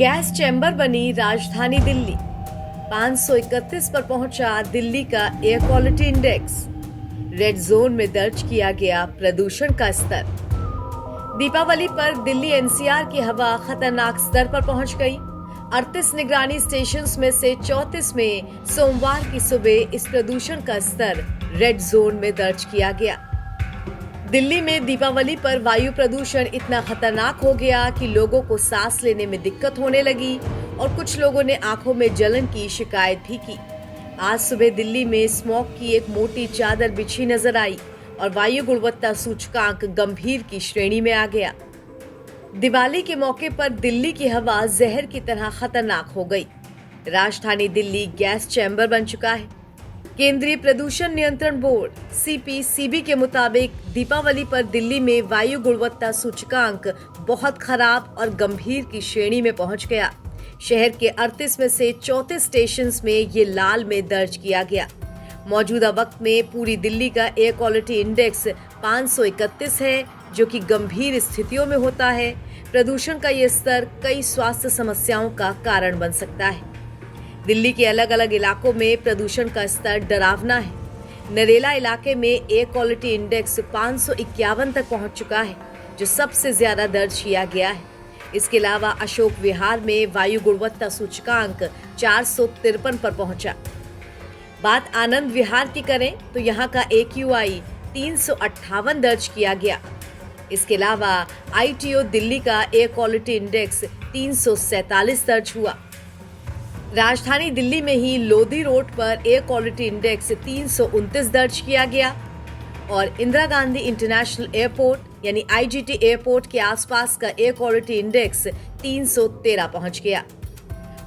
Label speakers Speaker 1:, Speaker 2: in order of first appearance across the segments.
Speaker 1: Gas chamber बनी राजधानी दिल्ली। 531 पर पहुंचा दिल्ली का air quality index. Red zone में दर्ज किया गया प्रदूषण का स्तर। दीपावली पर दिल्ली एनसीआर की हवा खतरनाक स्तर पर पहुंच गई। 38 निगरानी स्टेशंस में से 34 में सोमवार की सुबह इस प्रदूषण का स्तर रेड जोन में दर्ज किया गया। दिल्ली में दीपावली पर वायु प्रदूषण इतना खतरनाक हो गया कि लोगों को सांस लेने में दिक्कत होने लगी और कुछ लोगों ने आंखों में जलन की शिकायत भी की। आज सुबह दिल्ली में स्मॉग की एक मोटी चादर बिछी नजर आई और वायु गुणवत्ता सूचकांक गंभीर की श्रेणी में आ गया। दिवाली के मौके पर दिल्ली की हवा जहर की तरह खतरनाक हो गई। राजधानी दिल्ली गैस चैम्बर बन चुका है। केंद्रीय प्रदूषण नियंत्रण बोर्ड सीपीसीबी के मुताबिक दीपावली पर दिल्ली में वायु गुणवत्ता सूचकांक बहुत खराब और गंभीर की श्रेणी में पहुंच गया। शहर के 38 में से 34 स्टेशंस में ये लाल में दर्ज किया गया। मौजूदा वक्त में पूरी दिल्ली का एयर क्वालिटी इंडेक्स 531 है, जो कि गंभीर स्थितियों में होता है। प्रदूषण का ये स्तर कई स्वास्थ्य समस्याओं का कारण बन सकता है। दिल्ली के अलग अलग इलाकों में प्रदूषण का स्तर डरावना है। नरेला इलाके में एयर क्वालिटी इंडेक्स 551 तक पहुंच चुका है, जो सबसे ज्यादा दर्ज किया गया है। इसके अलावा अशोक विहार में वायु गुणवत्ता सूचकांक 453 पर पहुंचा। बात आनंद विहार की करें तो यहाँ का AQI 358 दर्ज किया गया। इसके अलावा ITO दिल्ली का एयर क्वालिटी इंडेक्स 347 दर्ज हुआ। राजधानी दिल्ली में ही लोधी रोड पर एयर क्वालिटी इंडेक्स 329 दर्ज किया गया और इंदिरा गांधी इंटरनेशनल एयरपोर्ट यानी IGT एयरपोर्ट के आसपास का एयर क्वालिटी इंडेक्स 313 पहुंच गया।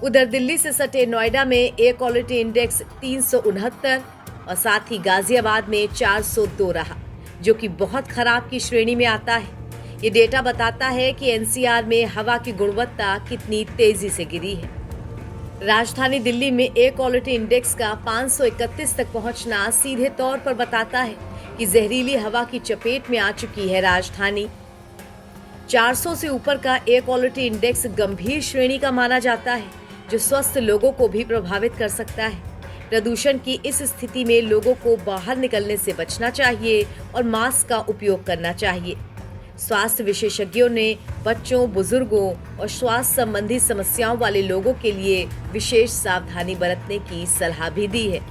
Speaker 1: उधर दिल्ली से सटे नोएडा में एयर क्वालिटी इंडेक्स 369 और साथ ही गाजियाबाद में 402 रहा, जो कि बहुत खराब की श्रेणी में आता है। ये डेटा बताता है कि NCR में हवा की गुणवत्ता कितनी तेजी से गिरी है। राजधानी दिल्ली में एयर क्वालिटी इंडेक्स का 531 तक पहुंचना सीधे तौर पर बताता है कि जहरीली हवा की चपेट में आ चुकी है राजधानी। 400 से ऊपर का एयर क्वालिटी इंडेक्स गंभीर श्रेणी का माना जाता है, जो स्वस्थ लोगों को भी प्रभावित कर सकता है। प्रदूषण की इस स्थिति में लोगों को बाहर निकलने से बचना चाहिए और मास्क का उपयोग करना चाहिए। स्वास्थ्य विशेषज्ञों ने बच्चों, बुजुर्गों और स्वास्थ्य संबंधी समस्याओं वाले लोगों के लिए विशेष सावधानी बरतने की सलाह भी दी है।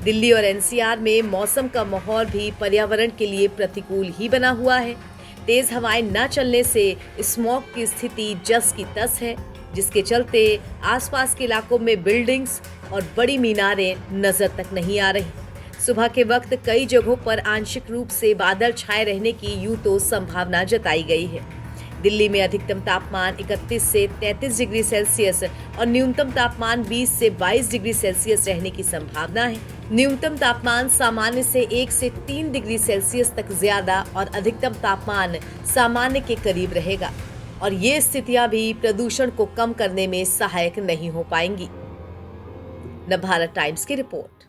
Speaker 1: दिल्ली और NCR में मौसम का माहौल भी पर्यावरण के लिए प्रतिकूल ही बना हुआ है। तेज हवाएं न चलने से स्मॉग की स्थिति जस की तस है, जिसके चलते आसपास के इलाकों में बिल्डिंग्स और बड़ी मीनारें नजर तक नहीं आ रही। सुबह के वक्त कई जगहों पर आंशिक रूप से बादल छाए रहने की यूं तो संभावना जताई गई है। दिल्ली में अधिकतम तापमान 31 से 33 डिग्री सेल्सियस और न्यूनतम तापमान 20 से 22 डिग्री सेल्सियस रहने की संभावना है। न्यूनतम तापमान सामान्य से 1 से 3 डिग्री सेल्सियस तक ज्यादा और अधिकतम तापमान सामान्य के करीब रहेगा और ये स्थितियां भी प्रदूषण को कम करने में सहायक नहीं हो पाएंगी। नवभारत टाइम्स की रिपोर्ट।